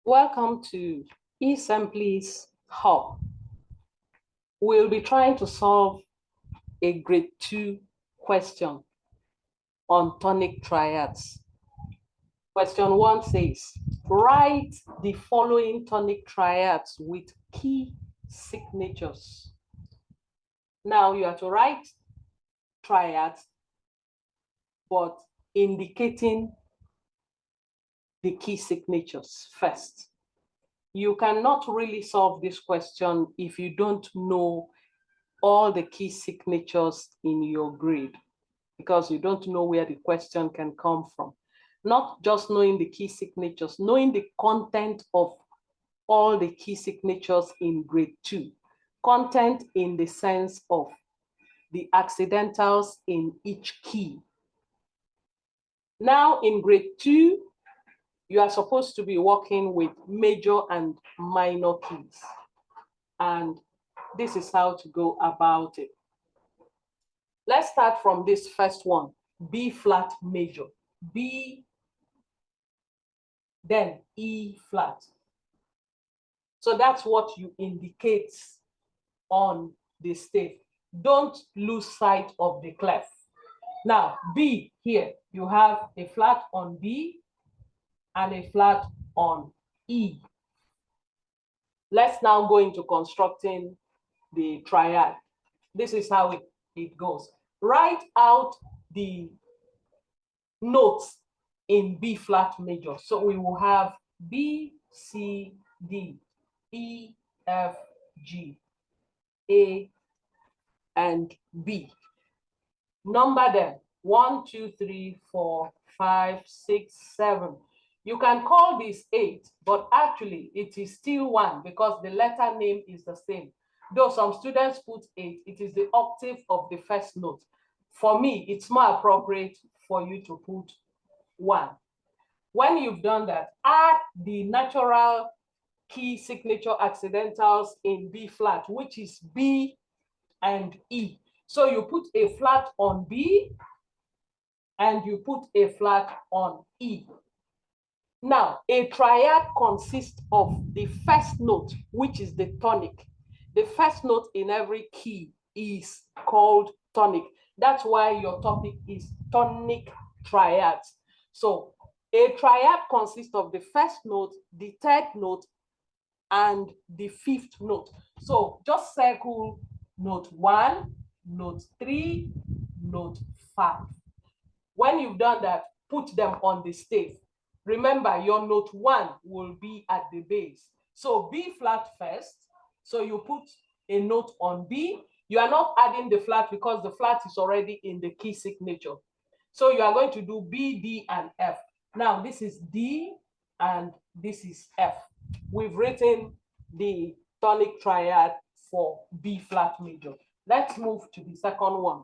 Welcome to e-Semplice Hub. We'll be trying to solve a grade 2 question on tonic triads. Question 1 says, write the following tonic triads with key signatures. Now you have to write triads, but indicating the key signatures first. You cannot really solve this question if you don't know all the key signatures in your grade, because you don't know where the question can come from. Not just knowing the key signatures, knowing the content of all the key signatures in grade 2. Content in the sense of the accidentals in each key. Now in grade 2, you are supposed to be working with major and minor keys. And this is how to go about it. Let's start from this first one, B flat major. B, then E flat. So that's what you indicate on the stave. Don't lose sight of the clef. Now, B here, you have a flat on B and a flat on E. Let's now go into constructing the triad. This is how it goes. Write out the notes in B flat major. So we will have B, C, D, E, F, G, A, and B. Number them 1, 2, 3, 4, 5, 6, 7. You can call this 8, but actually it is still 1 because the letter name is the same. Though some students put 8, it is the octave of the first note. For me, it's more appropriate for you to put 1. When you've done that, add the natural key signature accidentals in B flat, which is B and E. So you put a flat on B and you put a flat on E. Now, a triad consists of the first note, which is the tonic. The first note in every key is called tonic. That's why your topic is tonic triads. So a triad consists of the first note, the third note, and the fifth note. So just circle note 1, note 3, note 5. When you've done that, put them on the stave. Remember, your note 1 will be at the base. So B flat first. So you put a note on B. You are not adding the flat because the flat is already in the key signature. So you are going to do B, D, and F. Now this is D and this is F. We've written the tonic triad for B flat major. Let's move to the second one.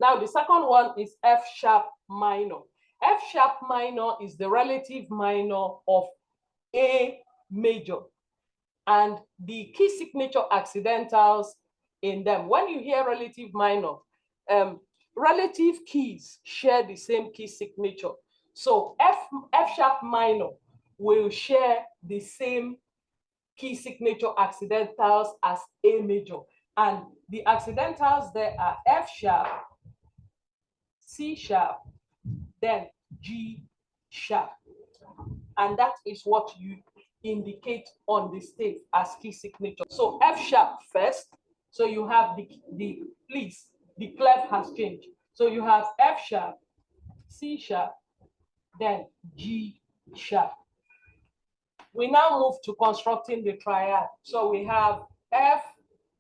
Now the second one is F sharp minor. F sharp minor is the relative minor of A major. And the key signature accidentals in them. When you hear relative minor, relative keys share the same key signature. So F sharp minor will share the same key signature accidentals as A major. And the accidentals there are F sharp, C sharp, then G sharp. And that is what you indicate on the stave as key signature. So F sharp first. So you have the clef has changed. So you have F sharp, C sharp, then G sharp. We now move to constructing the triad. So we have F,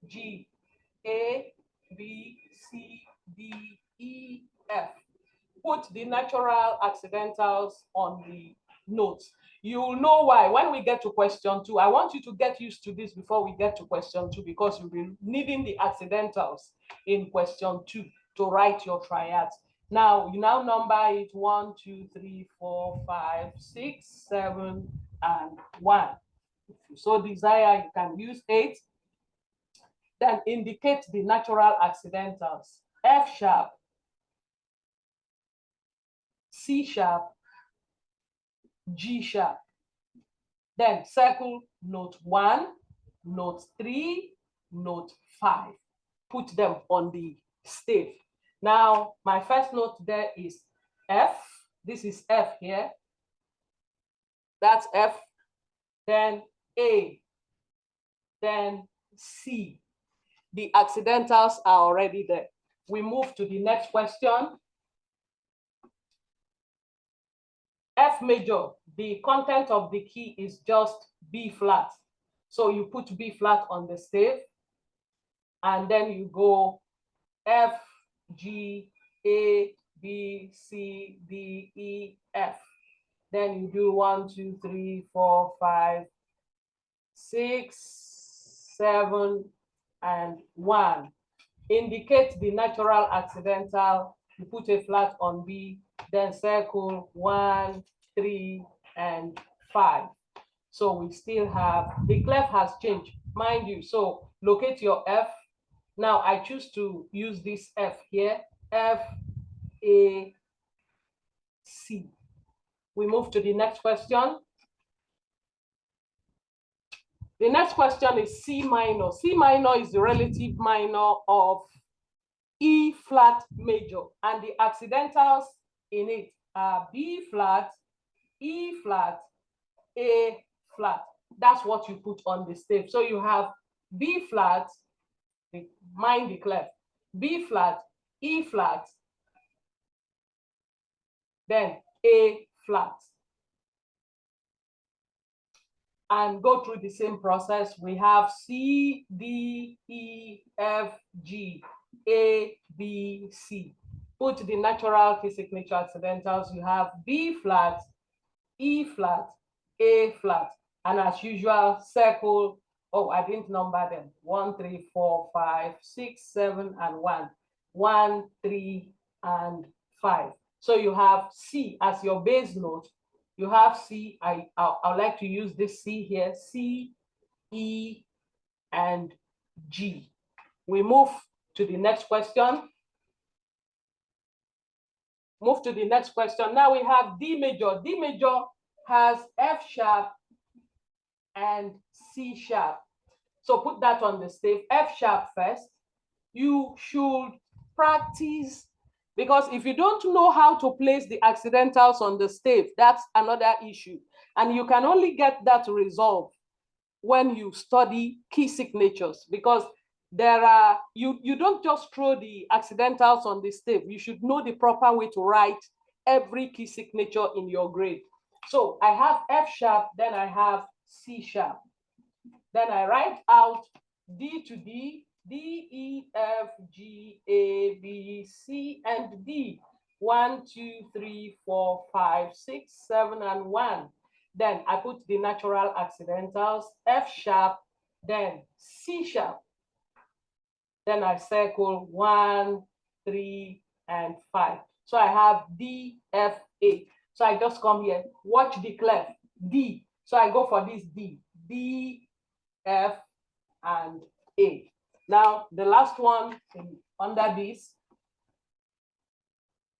G, A, B, C, D, E, F. Put the natural accidentals on the notes. You'll know why when we get to question 2. I want you to get used to this before we get to question 2, because you'll be needing the accidentals in question 2 to write your triads. Now, you now number it 1, 2, 3, 4, 5, 6, 7, and 1. If you so desire, you can use 8. Then indicate the natural accidentals. F sharp, C sharp, G sharp. Then circle note 1, note 3, note 5. Put them on the stave. Now, my first note there is F. This is F here. That's F. Then A. Then C. The accidentals are already there. We move to the next question. F major, the content of the key is just B flat. So you put B flat on the stave, and then you go F, G, A, B, C, D, E, F. Then you do 1, 2, 3, 4, 5, 6, 7, and 1. Indicate the natural accidental. You put a flat on B, then circle 1, 3, and 5. So we still have, the clef has changed, mind you. So locate your F. Now I choose to use this F here, F, A, C. We move to the next question. The next question is C minor. C minor is the relative minor of E flat major, and the accidentals in it are B flat, E flat, A flat. That's what you put on the stave. So you have B flat, mind the clef, B flat, E flat, then A flat. And go through the same process. We have C, D, E, F, G, A, B, C. Put the natural key signature accidentals. You have B flat, E flat, A flat. And as usual, circle. Oh, I didn't number them. 1, 3, 4, 5, 6, 7, and 1. 1, 3, and 5. So you have C as your base note. You have C. I like to use this C here. C, E, and G. We move to the next question. Move to the next question. Now we have D major. D major has F sharp and C sharp. So put that on the stave. F sharp first. You should practice, because if you don't know how to place the accidentals on the stave, that's another issue. And you can only get that resolved when you study key signatures, because there are, you don't just throw the accidentals on the stave. You should know the proper way to write every key signature in your grade. So I have F sharp, then I have C sharp. Then I write out D to D, D, E, F, G, A, B, C, and D. 1, 2, 3, 4, 5, 6, 7, and 1. Then I put the natural accidentals, F sharp, then C sharp. Then I circle 1, 3, and 5. So I have D, F, A. So I just come here, watch the clef, D. So I go for this D, D, F, and A. Now, the last one under this,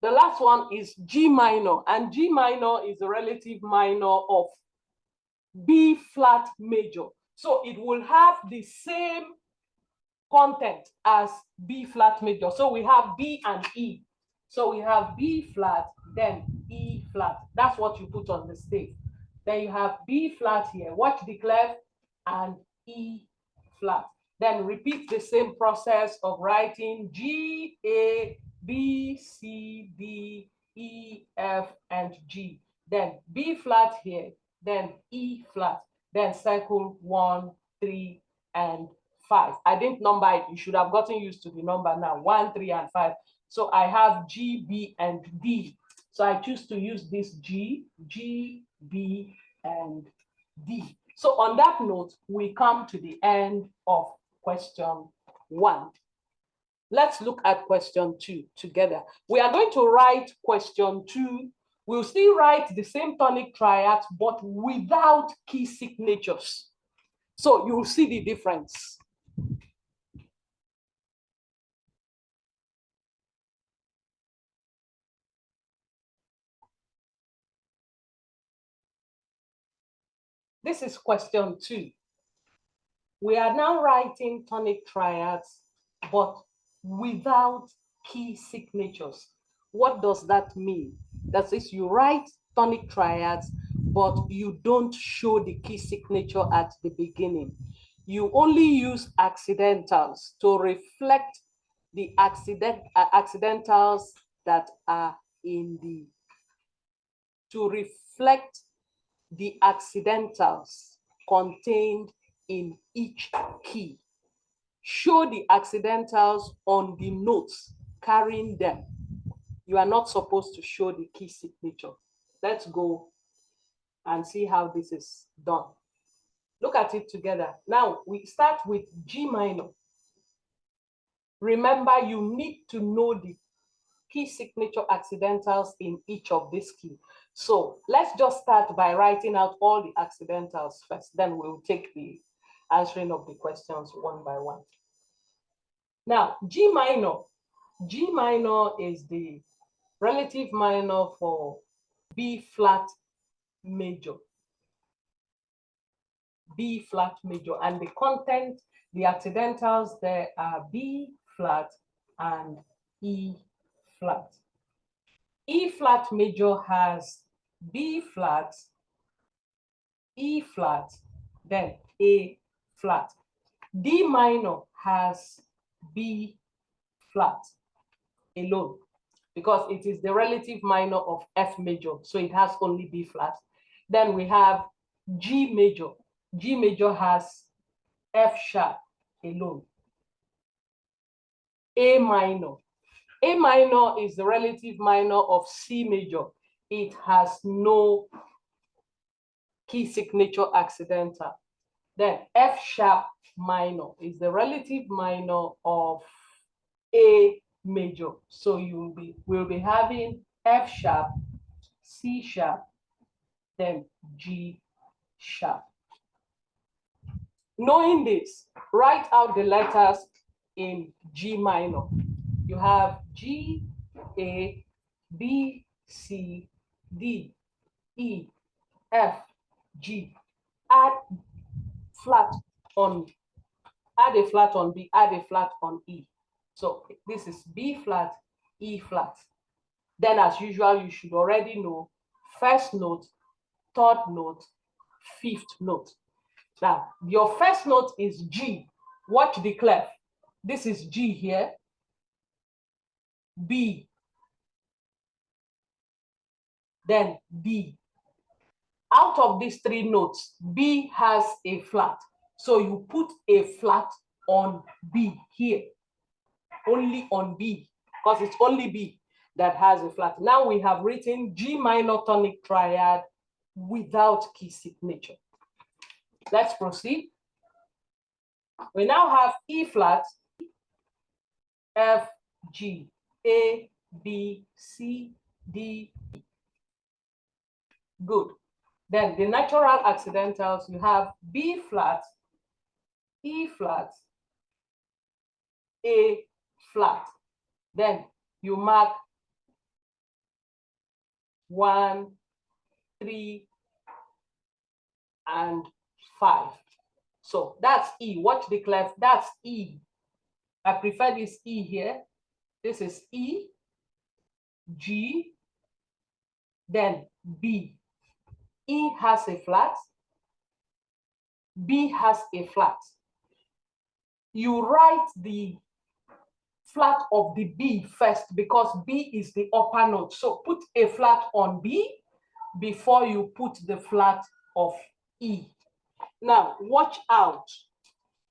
the last one is G minor, and G minor is the relative minor of B flat major. So it will have the same content as B flat major. So we have B and E. So we have B flat, then E flat. That's what you put on the stave. Then you have B flat here. Watch the clef, and E flat. Then repeat the same process of writing G, A, B, C, D, E, F, and G. Then B flat here, then E flat, then circle 1, 3, and 5. I didn't number it. You should have gotten used to the number now. 1, 3, and 5. So I have G, B, and D. So I choose to use this G, B, and D. So on that note, we come to the end of question 1. Let's look at question 2 together. We are going to write question 2. We'll still write the same tonic triad, but without key signatures. So you'll see the difference. This is question 2. We are now writing tonic triads, but without key signatures. What does that mean? That is, you write tonic triads, but you don't show the key signature at the beginning. You only use accidentals to reflect the accidentals that are in the, accidentals contained in each key. Show the accidentals on the notes carrying them. You are not supposed to show the key signature. Let's go and see how this is done. Look at it together. Now we start with G minor. Remember, you need to know the key signature accidentals in each of these keys. So let's just start by writing out all the accidentals first. Then we'll take the answering of the questions one by one. Now, G minor is the relative minor for B flat major. B flat major, and the content, the accidentals there are B flat and E flat. E flat major has B flat, E flat, then A flat. D minor has B flat alone because it is the relative minor of F major, so it has only B flat. Then we have G major. G major has F sharp alone. A minor. A minor is the relative minor of C major. It has no key signature accidental. Then F sharp minor is the relative minor of A major. So we'll be having F sharp, C sharp, then G sharp. Knowing this, write out the letters in G minor. You have G, A, B, C, D, E, F, G. Add a flat on B, add a flat on E. So this is B flat, E flat. Then as usual, you should already know first note, third note, fifth note. Now, your first note is G. Watch the clef. This is G here. B. Then D. Out of these three notes, B has a flat. So you put a flat on B here. Only on B, because it's only B that has a flat. Now we have written G minor tonic triad without key signature. Let's proceed. We now have E flat, F, G, A, B, C, D, E. Good. Then the natural accidentals, you have B flat, E flat, A flat. Then you mark 1, 3, and 5. So that's E. Watch the clef. That's E. I prefer this E here. This is E, G, then B. E has a flat, B has a flat. You write the flat of the B first because B is the upper note. So put a flat on B before you put the flat of E. Now, watch out.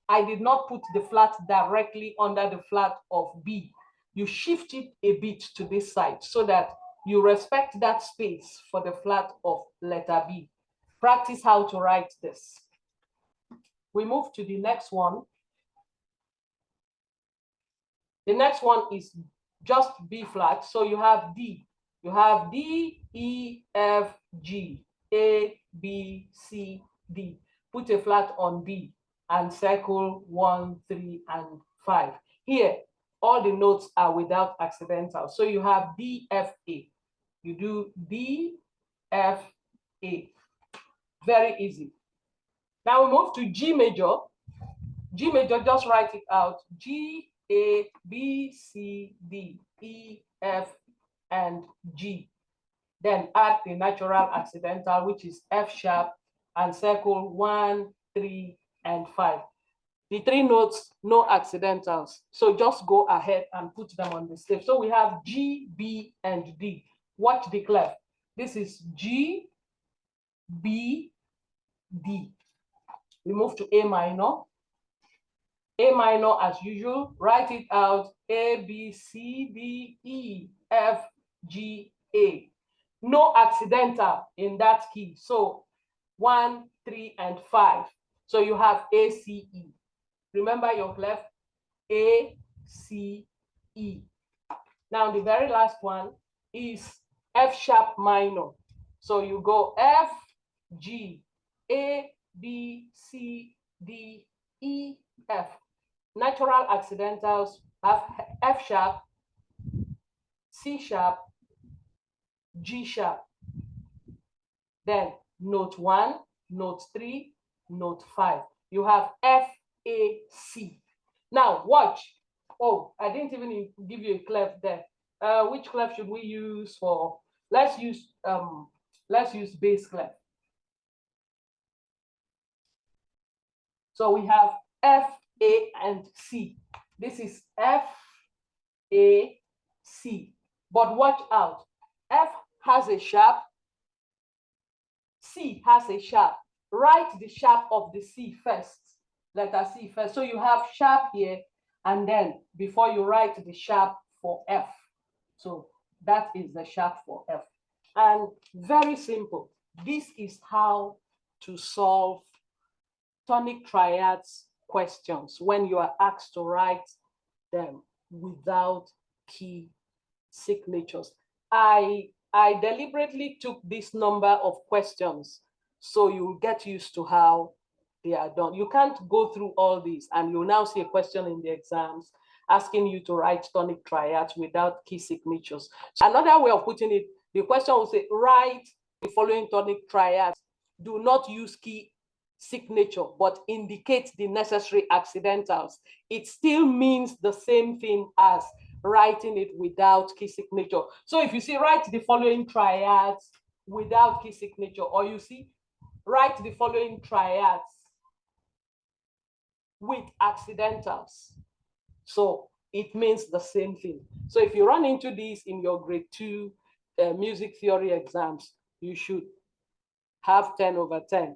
I did not put the flat directly under the flat of B. You shift it a bit to this side so that you respect that space for the flat of letter B. Practice how to write this. We move to the next one. The next one is just B flat. So you have D. You have D, E, F, G, A, B, C, D. Put a flat on B and circle 1, 3, and 5. Here, all the notes are without accidental. So you have D, F, A. You do D, F, A. Very easy. Now we move to G major. G major, just write it out. G, A, B, C, D, E, F, and G. Then add the natural accidental, which is F sharp, and circle 1, 3, and 5. The 3 notes, no accidentals. So just go ahead and put them on the stage. So we have G, B, and D. Watch the clef. This is G, B, D. We move to A minor. A minor, as usual, write it out. A, B, C, D, E, F, G, A. No accidental in that key. So 1, 3, and 5. So you have A, C, E. Remember your clef, A, C, E. Now the very last one is F sharp minor. So you go F, G, A, B, C, D, E, F. Natural accidentals have F sharp, C sharp, G sharp. Then note 1, note 3, note 5. You have F, A, C. Now watch. Oh, I didn't even give you a clef there. Which clef should we use for? Let's use bass clef. So we have F, A, and C. This is F, A, C. But watch out. F has a sharp, C has a sharp. Write the sharp of the C first, letter C first. So you have sharp here, and then before you write the sharp for F. So that is the sharp for F. And very simple. This is how to solve tonic triads questions when you are asked to write them without key signatures. I deliberately took this number of questions so you'll get used to how they are done. You can't go through all these and you'll now see a question in the exams asking you to write tonic triads without key signatures. So another way of putting it, the question will say, write the following tonic triads. Do not use key signature, but indicate the necessary accidentals. It still means the same thing as writing it without key signature. So if you see write the following triads without key signature, or you see write the following triads with accidentals, so it means the same thing. So if you run into these in your grade 2 music theory exams, you should have 10/10.